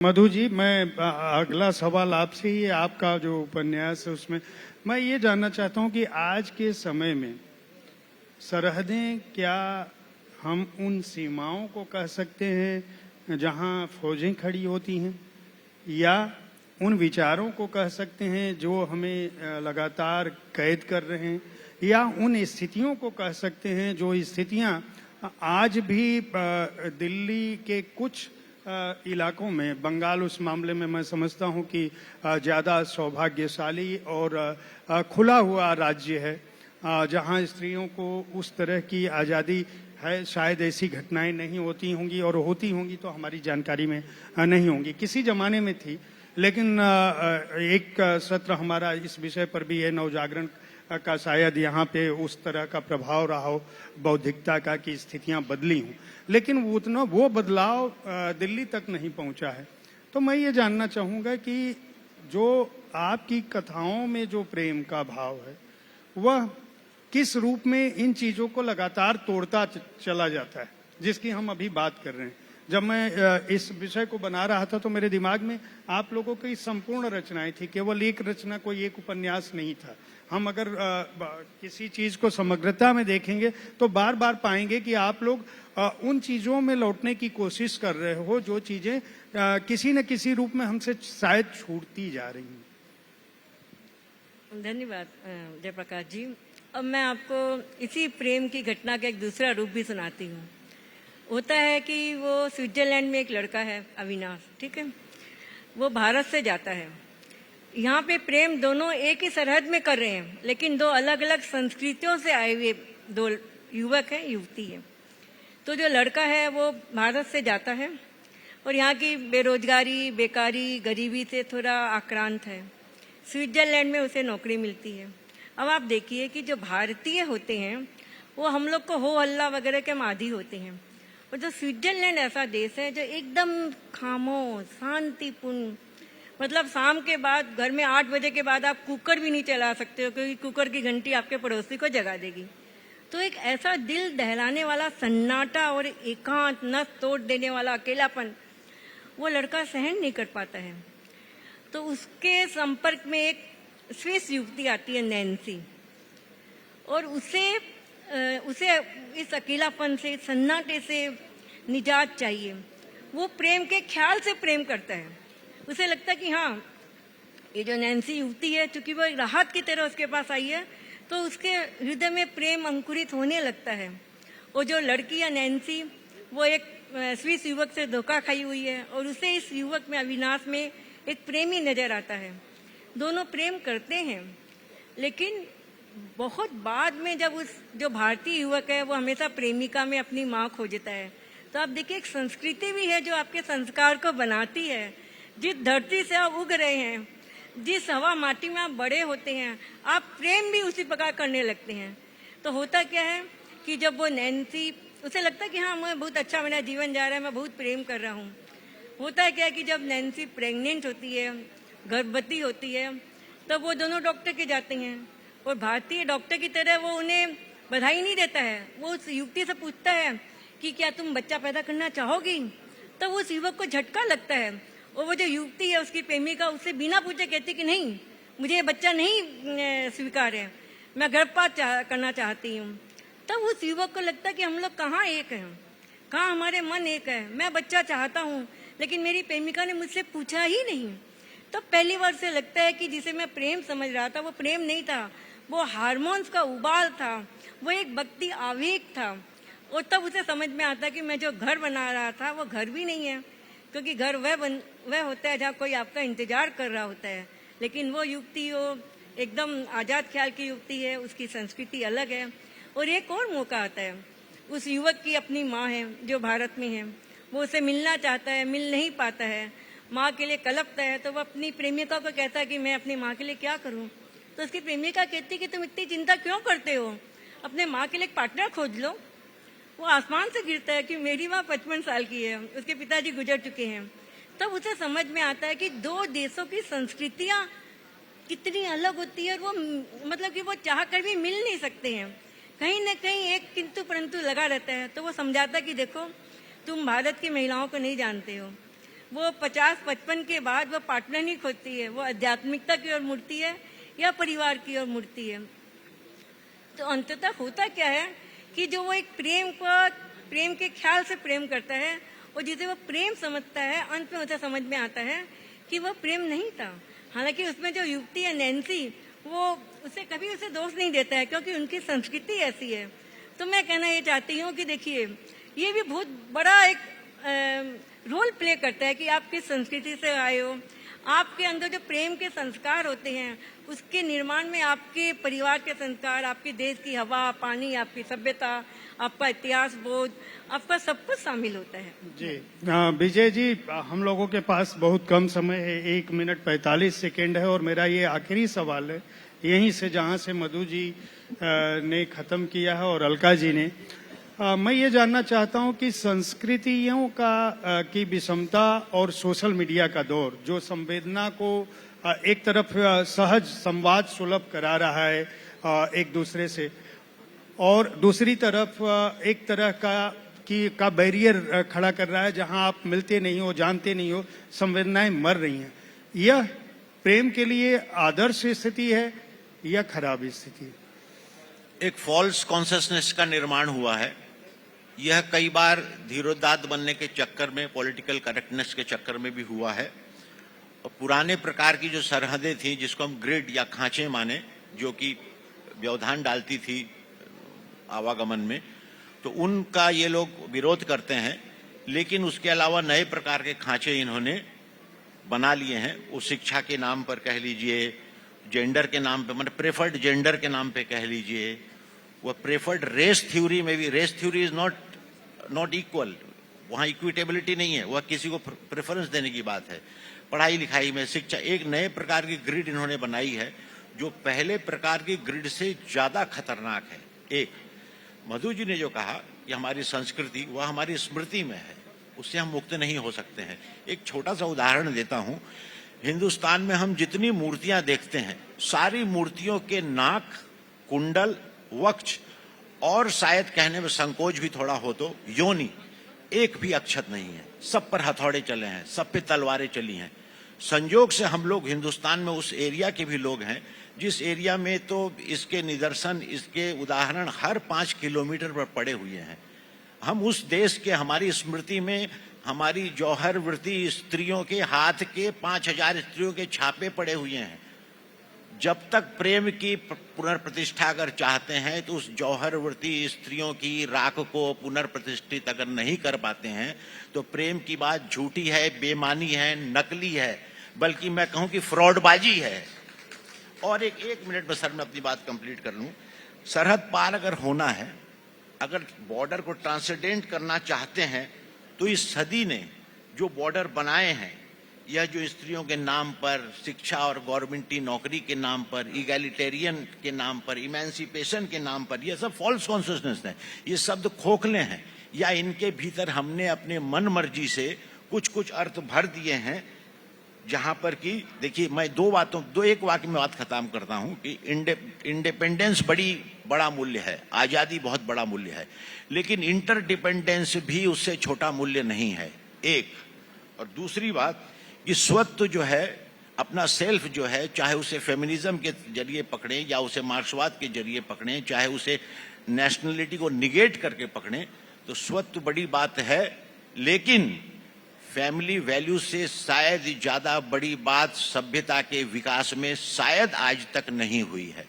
मधु जी, मैं अगला सवाल आपसे ही है। आपका जो उपन्यास है उसमें मैं ये जानना चाहता हूँ कि आज के समय में सरहदें क्या हम उन सीमाओं को कह सकते हैं जहाँ फौजें खड़ी होती हैं, या उन विचारों को कह सकते हैं जो हमें लगातार कैद कर रहे हैं, या उन स्थितियों को कह सकते हैं जो स्थितियाँ आज भी दिल्ली के कुछ इलाकों में, बंगाल उस मामले में मैं समझता हूं कि ज़्यादा सौभाग्यशाली और खुला हुआ राज्य है जहां स्त्रियों को उस तरह की आज़ादी है। शायद ऐसी घटनाएं नहीं होती होंगी, और होती होंगी तो हमारी जानकारी में नहीं होंगी। किसी ज़माने में थी, लेकिन एक सत्र हमारा इस विषय पर भी है, नवजागरण का, शायद यहाँ पे उस तरह का प्रभाव रहा हो बौद्धिकता का कि स्थितियाँ बदली हों, लेकिन उतना वो बदलाव दिल्ली तक नहीं पहुँचा है। तो मैं ये जानना चाहूँगा कि जो आपकी कथाओं में जो प्रेम का भाव है वह किस रूप में इन चीज़ों को लगातार तोड़ता चला जाता है जिसकी हम अभी बात कर रहे हैं। जब मैं इस विषय को बना रहा था तो मेरे दिमाग में आप लोगों की संपूर्ण रचनाएं थी, केवल एक रचना, कोई एक उपन्यास नहीं था। हम अगर किसी चीज को समग्रता में देखेंगे तो बार बार पाएंगे कि आप लोग उन चीजों में लौटने की कोशिश कर रहे हो जो चीजें किसी न किसी रूप में हमसे शायद छूटती जा रही हैं। धन्यवाद जयप्रकाश जी। अब मैं आपको इसी प्रेम की घटना का एक दूसरा रूप भी सुनाती हूँ। होता है कि वो स्विट्जरलैंड में एक लड़का है, अविनाश, ठीक है। वो भारत से जाता है। यहाँ पे प्रेम दोनों एक ही सरहद में कर रहे हैं, लेकिन दो अलग अलग संस्कृतियों से आए हुए दो युवक हैं, युवती है। तो जो लड़का है वो भारत से जाता है और यहाँ की बेरोजगारी, बेकारी, गरीबी से थोड़ा आक्रांत है। स्विट्जरलैंड में उसे नौकरी मिलती है। अब आप देखिए कि जो भारतीय होते हैं वो हम लोग को हो हल्ला वगैरह के मादी होते हैं, और जो स्विट्जरलैंड ऐसा देश है जो एकदम खामोश, शांतिपूर्ण, मतलब शाम के बाद घर में 8 बजे के बाद आप कुकर भी नहीं चला सकते हो क्योंकि कुकर की घंटी आपके पड़ोसी को जगा देगी। तो एक ऐसा दिल दहलाने वाला सन्नाटा और एकांत, नस तोड़ देने वाला अकेलापन वो लड़का सहन नहीं कर पाता है। तो उसके संपर्क में एक स्विस युवती आती है, नैन्सी, और उसे इस अकेलापन से, सन्नाटे से निजात चाहिए। वो प्रेम के ख्याल से प्रेम करता है। उसे लगता है कि हाँ, ये जो नैन्सी युवती है, चूंकि वो एक राहत की तरह उसके पास आई है, तो उसके हृदय में प्रेम अंकुरित होने लगता है। और जो लड़की है नैन्सी, वो एक स्विस युवक से धोखा खाई हुई है, और उसे इस युवक में, अविनाश में, एक प्रेमी नजर आता है। दोनों प्रेम करते हैं, लेकिन बहुत बाद में जब उस जो भारतीय युवक है वो हमेशा प्रेमिका में अपनी माँ खोजता है। तो आप देखिए, एक संस्कृति भी है जो आपके संस्कार को बनाती है। जिस धरती से आप उग रहे हैं, जिस हवा माटी में आप बड़े होते हैं, आप प्रेम भी उसी प्रकार करने लगते हैं। तो होता क्या है कि जब वो नैन्सी, उसे लगता है कि हाँ, मैं बहुत अच्छा, मेरा जीवन जा रहा है, मैं बहुत प्रेम कर रहा हूँ। होता है क्या कि जब नैन्सी प्रेग्नेंट होती है, गर्भवती होती है, तब वो दोनों डॉक्टर के जाते हैं, और भारतीय डॉक्टर की तरह वो उन्हें बधाई नहीं देता है। वो उस युवती से पूछता है कि क्या तुम बच्चा पैदा करना चाहोगी? तब उस युवक को झटका लगता है, और वो जो युवती है, उसकी प्रेमिका, उससे बिना पूछे कहती कि नहीं, मुझे ये बच्चा नहीं स्वीकार है, मैं गर्भपात करना चाहती हूँ। तब उस युवक को लगता है कि हम लोग कहाँ एक हैं, कहाँ हमारे मन एक है। मैं बच्चा चाहता हूँ, लेकिन मेरी प्रेमिका ने मुझसे पूछा ही नहीं। तब पहली बार से लगता है कि जिसे मैं प्रेम समझ रहा था वो प्रेम नहीं था, वो हार्मोन्स का उबाल था, वो एक भक्ति आवेग था। और तब उसे समझ में आता है कि मैं जो घर बना रहा था वो घर भी नहीं है, क्योंकि घर वह होता है जहाँ कोई आपका इंतजार कर रहा होता है। लेकिन वो युवती, वो एकदम आजाद ख्याल की युवती है, उसकी संस्कृति अलग है। और एक और मौका आता है, उस युवक की अपनी माँ है जो भारत में है, वो उसे मिलना चाहता है, मिल नहीं पाता है, माँ के लिए कलपता है। तो वो अपनी प्रेमिका को कहता है कि मैं अपनी माँ के लिए क्या करूँ? तो उसकी प्रेमिका कहती है कि तुम इतनी चिंता क्यों करते हो, अपने माँ के लिए एक पार्टनर खोज लो। वो आसमान से गिरता है कि मेरी माँ 55 साल की है, उसके पिताजी गुजर चुके हैं। तब उसे समझ में आता है कि दो देशों की संस्कृतियाँ कितनी अलग होती है, और वो मतलब कि वो चाह कर भी मिल नहीं सकते हैं, कहीं न कहीं एक किंतु परंतु लगा रहता है। तो वो समझाता है कि देखो, तुम भारत की महिलाओं को नहीं जानते हो, वो 50-55 के बाद वो पार्टनर नहीं खोजती है, वो आध्यात्मिकता की ओर मुड़ती है या परिवार की ओर मुड़ती है। तो अंततः होता क्या है कि जो वो एक प्रेम के ख्याल से प्रेम करता है और जिसे वो प्रेम समझता है, अंत में उसे समझ में आता है कि वो प्रेम नहीं था। हालांकि उसमें जो युवती है नैन्सी, वो उसे कभी उसे दोष नहीं देता है क्योंकि उनकी संस्कृति ऐसी है। तो मैं कहना ये चाहती हूँ कि देखिए, ये भी बहुत बड़ा एक रोल प्ले करता है कि आप किस संस्कृति से आए हो। आपके अंदर जो प्रेम के संस्कार होते हैं, उसके निर्माण में आपके परिवार के संस्कार, आपके देश की हवा पानी, आपकी सभ्यता, आपका इतिहास बोध, आपका सब कुछ शामिल होता है। जी विजय जी, हम लोगों के पास बहुत कम समय है, 1 मिनट 45 सेकेंड है, और मेरा ये आखिरी सवाल है यहीं से जहां से मधु जी ने खत्म किया है और अलका जी ने। मैं ये जानना चाहता हूं कि संस्कृतियों की विषमता और सोशल मीडिया का दौर जो संवेदना को एक तरफ सहज संवाद सुलभ करा रहा है एक दूसरे से, और दूसरी तरफ एक तरह का बैरियर खड़ा कर रहा है जहां आप मिलते नहीं हो, जानते नहीं हो, संवेदनाएं मर रही हैं। यह प्रेम के लिए आदर्श स्थिति है या खराब स्थिति है? एक फॉल्स कॉन्शियसनेस का निर्माण हुआ है। यह कई बार धीरोदात्त बनने के चक्कर में, पॉलिटिकल करेक्टनेस के चक्कर में भी हुआ है। और पुराने प्रकार की जो सरहदें थी, जिसको हम ग्रिड या खांचे माने, जो कि व्यवधान डालती थी आवागमन में, तो उनका ये लोग विरोध करते हैं। लेकिन उसके अलावा नए प्रकार के खांचे इन्होंने बना लिए हैं। वो शिक्षा के नाम पर कह लीजिए, जेंडर के नाम पे, मतलब प्रेफर्ड जेंडर के नाम पे कह लीजिए, वह प्रेफर्ड रेस थ्योरी में भी, race theory is not equal, वहां इक्विटेबिलिटी नहीं है, वह किसी को प्रेफरेंस देने की बात है। पढ़ाई लिखाई में, शिक्षा, एक नए प्रकार की ग्रिड इन्होंने बनाई है जो पहले प्रकार की ग्रिड से ज्यादा खतरनाक है। एक, मधु जी ने जो कहा कि हमारी संस्कृति, वह हमारी स्मृति में है, उससे हम मुक्त नहीं हो सकते हैं। एक छोटा सा उदाहरण देता हूं। हिंदुस्तान में हम जितनी मूर्तियां देखते हैं, सारी मूर्तियों के नाक, कुंडल, वक्ष और शायद कहने में संकोच भी थोड़ा हो तो योनि, एक भी अक्षत नहीं है। सब पर हथौड़े चले हैं, सब पे तलवारें चली हैं। संयोग से हम लोग हिंदुस्तान में उस एरिया के भी लोग हैं जिस एरिया में तो इसके निदर्शन, इसके उदाहरण हर 5 किलोमीटर पर पड़े हुए हैं। हम उस देश के, हमारी स्मृति में हमारी जौहर वृत्ति स्त्रियों के हाथ के 5000 स्त्रियों के छापे पड़े हुए हैं। जब तक प्रेम की पुनर्प्रतिष्ठा अगर चाहते हैं तो उस जौहर वृत्ति स्त्रियों की राख को पुनर्प्रतिष्ठित अगर नहीं कर पाते हैं तो प्रेम की बात झूठी है, बेमानी है, नकली है, बल्कि मैं कहूं कि फ्रॉडबाजी है। और एक मिनट में सर मैं अपनी बात कंप्लीट कर लूं। सरहद पार अगर होना है, अगर बॉर्डर को ट्रांसेंडेंट करना चाहते हैं, तो इस सदी ने जो बॉर्डर बनाए हैं, यह जो स्त्रियों के नाम पर, शिक्षा और गवर्नमेंटी नौकरी के नाम पर, इगैलिटेरियन के नाम पर, इमेंसिपेशन के नाम पर, यह सब फॉल्स कॉन्शियसनेस है। ये शब्द खोखले हैं या इनके भीतर हमने अपने मन मर्जी से कुछ कुछ अर्थ भर दिए हैं। जहां पर कि देखिए, मैं एक वाक्य में बात खत्म करता हूं कि इंडिपेंडेंस बड़ा मूल्य है, आजादी बहुत बड़ा मूल्य है, लेकिन इंटरडिपेंडेंस भी उससे छोटा मूल्य नहीं है। एक, और दूसरी बात कि स्वत्व जो है, अपना सेल्फ जो है, चाहे उसे फेमिनिज्म के जरिए पकड़ें या उसे मार्क्सवाद के जरिए पकड़ें, चाहे उसे नेशनलिटी को निगेट करके पकड़ें, तो स्वत्व बड़ी बात है। लेकिन फैमिली वैल्यू से शायद ज्यादा बड़ी बात सभ्यता के विकास में शायद आज तक नहीं हुई है।